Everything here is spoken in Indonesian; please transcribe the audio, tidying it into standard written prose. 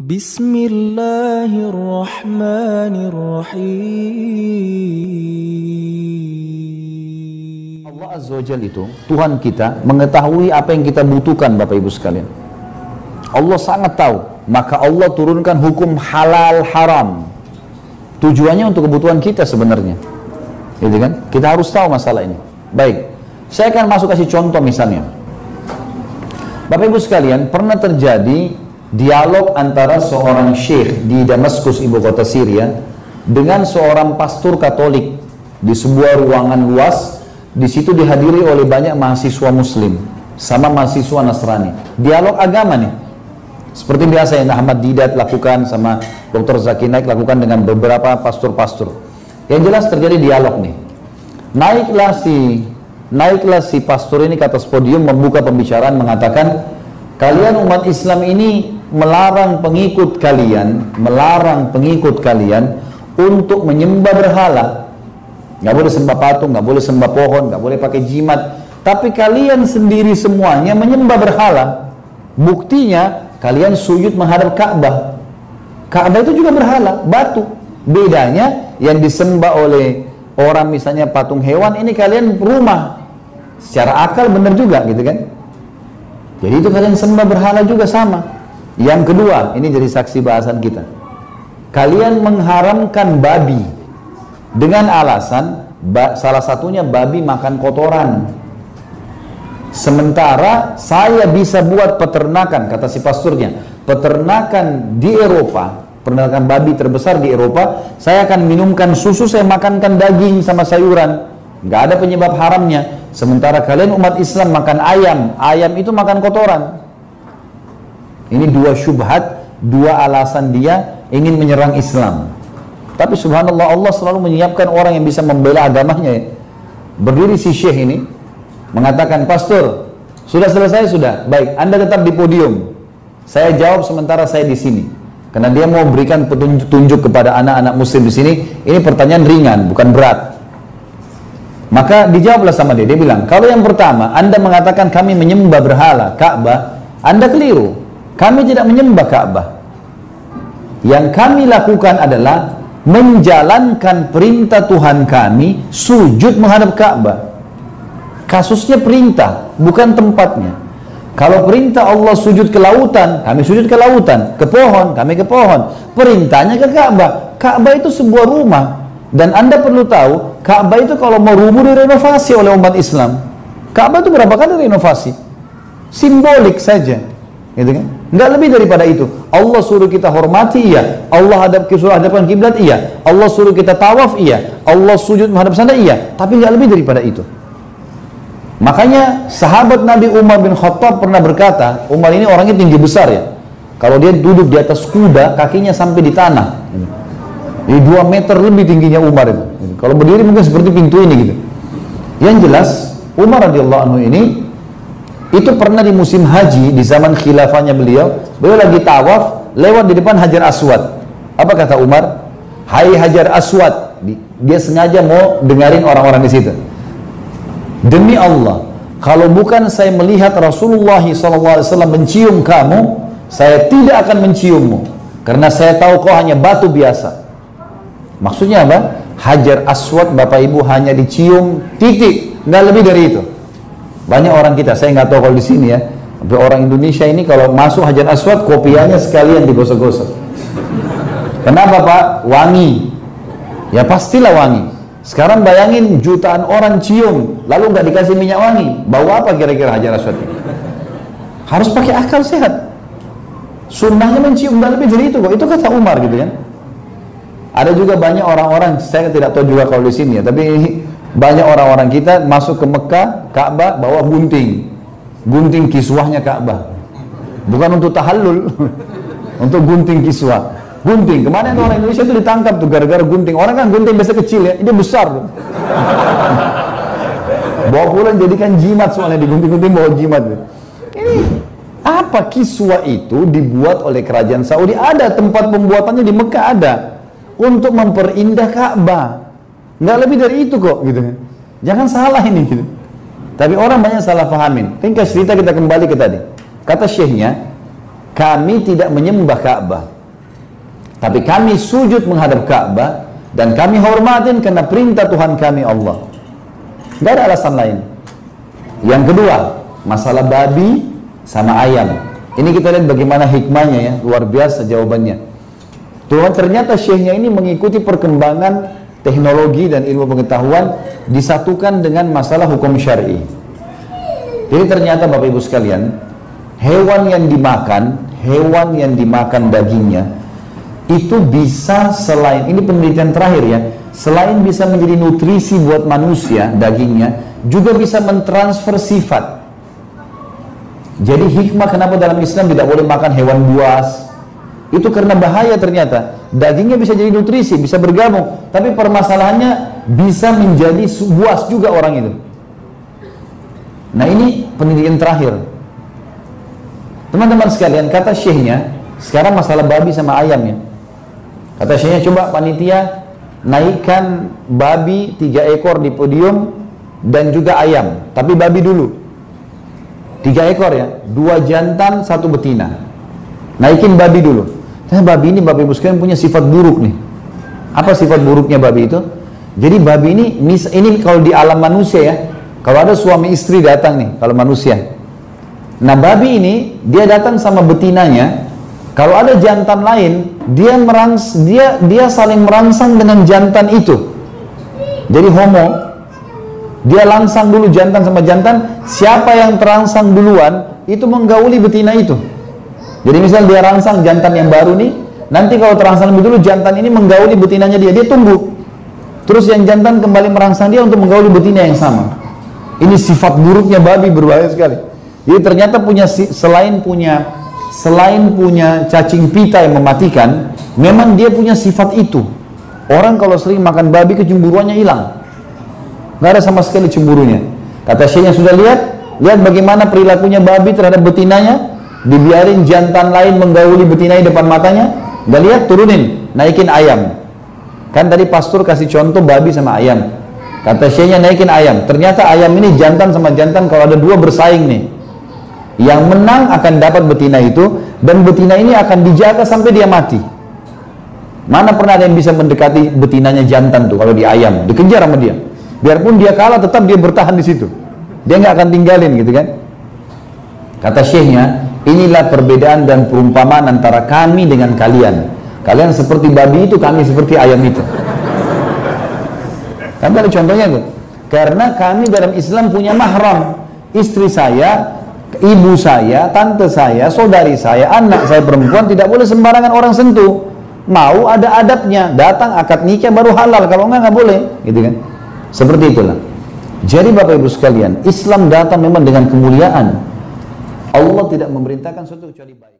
Bismillahirrahmanirrahim. Allah Azza wa Jalla itu, Tuhan kita, mengetahui apa yang kita butuhkan, Bapak Ibu sekalian. Allah sangat tahu, maka Allah turunkan hukum halal haram. Tujuannya untuk kebutuhan kita sebenarnya. Gitu kan? Kita harus tahu masalah ini. Baik, saya akan kasih contoh misalnya. Bapak Ibu sekalian, pernah terjadi dialog antara seorang syekh di Damaskus, ibu kota Syria, dengan seorang pastor Katolik di sebuah ruangan luas. Di situ dihadiri oleh banyak mahasiswa Muslim sama mahasiswa Nasrani. Dialog agama nih, seperti biasa yang Ahmad Didat lakukan sama Dr. Zakir Naik lakukan dengan beberapa pastor-pastor. Yang jelas terjadi dialog nih. Naiklah si pastor ini ke atas podium membuka pembicaraan mengatakan, kalian umat Islam ini melarang pengikut kalian untuk menyembah berhala. Nggak boleh sembah patung, nggak boleh sembah pohon, nggak boleh pakai jimat. Tapi kalian sendiri semuanya menyembah berhala. Buktinya kalian sujud menghadap Ka'bah. Ka'bah itu juga berhala, batu. Bedanya yang disembah oleh orang misalnya patung hewan, ini kalian rumah. Secara akal benar juga gitu kan. Jadi itu kalian sembah berhala juga sama. Yang kedua, ini jadi saksi bahasan kita. Kalian mengharamkan babi dengan alasan salah satunya babi makan kotoran. Sementara saya bisa buat peternakan, kata si pasturnya, peternakan di Eropa, peternakan babi terbesar di Eropa, saya akan minumkan susu, saya makankan daging sama sayuran. Nggak ada penyebab haramnya. Sementara kalian umat Islam makan ayam, ayam itu makan kotoran. Ini dua syubhat, dua alasan dia ingin menyerang Islam. Tapi subhanallah, Allah selalu menyiapkan orang yang bisa membela agamanya. Berdiri si syekh ini mengatakan, pastor, sudah selesai sudah, baik, Anda tetap di podium. Saya jawab sementara saya di sini. Karena dia mau berikan petunjuk kepada anak-anak muslim di sini. Ini pertanyaan ringan, bukan berat. Maka dijawablah sama dia. Dia bilang, kalau yang pertama, Anda mengatakan kami menyembah berhala, Ka'bah, Anda keliru. Kami tidak menyembah Ka'bah. Yang kami lakukan adalah menjalankan perintah Tuhan kami, sujud menghadap Ka'bah. Kasusnya perintah, bukan tempatnya. Kalau perintah Allah sujud ke lautan, kami sujud ke lautan. Ke pohon, kami ke pohon. Perintahnya ke Ka'bah. Ka'bah itu sebuah rumah. Dan Anda perlu tahu, Ka'bah itu kalau mau rubuh direnovasi oleh umat Islam. Ka'bah itu berapa kali renovasi? Simbolik saja, gitu kan? Nggak lebih daripada itu. Allah suruh kita hormati, iya. Allah suruh hadapan kiblat, iya. Allah suruh kita tawaf, iya. Allah sujud menghadap sana, iya. Tapi nggak lebih daripada itu. Makanya sahabat Nabi Umar bin Khattab pernah berkata, Umar ini orangnya tinggi besar ya. Kalau dia duduk di atas kuda, kakinya sampai di tanah. Jadi 2 meter lebih tingginya Umar itu. Kalau berdiri mungkin seperti pintu ini gitu. Yang jelas, Umar radhiyallahu anhu ini itu pernah di musim haji di zaman khilafahnya beliau lagi tawaf lewat di depan Hajar Aswad. Apa kata Umar? Hai Hajar Aswad. Dia sengaja mau dengarin orang-orang di situ. Demi Allah, kalau bukan saya melihat Rasulullah SAW mencium kamu, saya tidak akan menciummu. Karena saya tahu kau hanya batu biasa. Maksudnya apa? Hajar Aswad Bapak Ibu hanya dicium titik, nggak lebih dari itu. Banyak orang kita, saya nggak tahu kalau di sini ya, tapi orang Indonesia ini kalau masuk Hajar Aswad kopiahnya sekalian digosok-gosok. Kenapa Pak? Wangi. Ya pastilah wangi. Sekarang bayangin jutaan orang cium, lalu nggak dikasih minyak wangi, bau apa kira-kira Hajar Aswad? Harus pakai akal sehat. Sunnahnya mencium, nggak lebih dari itu kok. Itu kata Umar gitu kan. Ada juga banyak orang-orang, saya tidak tahu juga kalau di sini ya, tapi banyak orang-orang kita masuk ke Mekah, Ka'bah, bawa gunting kiswahnya Ka'bah. Bukan untuk tahallul, untuk gunting kiswah. Gunting, kemarin orang Indonesia itu ditangkap tuh gara-gara gunting. Orang kan gunting biasa kecil ya, ini besar tuh. Bawa pulang jadikan jimat, soalnya digunting-gunting bawa jimat tuh. Ini apa? Kiswah itu dibuat oleh kerajaan Saudi. Ada tempat pembuatannya di Mekah ada. Untuk memperindah Ka'bah. Nggak lebih dari itu kok gitu kan. Jangan salah ini gitu. Tapi orang banyak salah pahamin. Ringkas cerita kita kembali ke tadi. Kata syekhnya, kami tidak menyembah Ka'bah, tapi kami sujud menghadap Ka'bah dan kami hormatin karena perintah Tuhan kami Allah. Tidak ada alasan lain. Yang kedua, masalah babi sama ayam. Ini kita lihat bagaimana hikmahnya ya, luar biasa jawabannya. Tuhan ternyata syekhnya ini mengikuti perkembangan teknologi dan ilmu pengetahuan disatukan dengan masalah hukum syar'i. Jadi ternyata Bapak Ibu sekalian, hewan yang dimakan dagingnya itu bisa, selain, ini penelitian terakhir ya, selain bisa menjadi nutrisi buat manusia dagingnya, juga bisa mentransfer sifat. Jadi hikmah kenapa dalam Islam tidak boleh makan hewan buas, itu karena bahaya ternyata. Dagingnya bisa jadi nutrisi, bisa bergabung, tapi permasalahannya bisa menjadi buas juga orang itu. Nah ini penelitian terakhir. Teman-teman sekalian, kata syekhnya, sekarang masalah babi sama ayam ya. Kata syekhnya, coba panitia naikkan babi 3 ekor di podium dan juga ayam, tapi babi dulu 3 ekor ya, 2 jantan 1 betina. Naikin babi dulu. Nah, babi ini Bapak Ibu sekalian punya sifat buruk nih. Apa sifat buruknya babi itu? Jadi babi ini kalau di alam manusia ya, kalau ada suami istri datang nih, kalau manusia. Nah babi ini dia datang sama betinanya. Kalau ada jantan lain, dia saling merangsang dengan jantan itu. Jadi homo, dia langsang dulu jantan sama jantan. Siapa yang terangsang duluan itu menggauli betina itu. Jadi misal dia rangsang jantan yang baru nih, nanti kalau terangsang lebih dulu jantan ini menggauli betinanya dia tunggu. Terus yang jantan kembali merangsang dia untuk menggauli betina yang sama. Ini sifat buruknya babi, berbahaya sekali. Jadi ternyata selain punya cacing pita yang mematikan, memang dia punya sifat itu. Orang kalau sering makan babi, kecemburuannya hilang. Nggak ada sama sekali cemburunya. Kata syekhnya, sudah lihat bagaimana perilakunya babi terhadap betinanya. Dibiarin jantan lain menggauli betinanya depan matanya, nggak lihat, turunin, naikin ayam. Kan tadi pastor kasih contoh babi sama ayam. Kata syekhnya, naikin ayam. Ternyata ayam ini jantan sama jantan, kalau ada 2 bersaing nih, yang menang akan dapat betina itu, dan betina ini akan dijaga sampai dia mati. Mana pernah ada yang bisa mendekati betinanya jantan tuh? Kalau di ayam dikejar sama dia, biarpun dia kalah tetap dia bertahan di situ, dia nggak akan tinggalin gitu kan. Kata syekhnya, inilah perbedaan dan perumpamaan antara kami dengan kalian. Kalian seperti babi itu, kami seperti ayam itu. Kan ada contohnya tuh. Karena kami dalam Islam punya mahram. Istri saya, ibu saya, tante saya, saudari saya, anak saya perempuan tidak boleh sembarangan orang sentuh. Mau ada adabnya, datang akad nikah baru halal, kalau enggak boleh, gitu kan. Seperti itulah. Jadi Bapak Ibu sekalian, Islam datang memang dengan kemuliaan. Allah tidak memerintahkan sesuatu kecuali baik.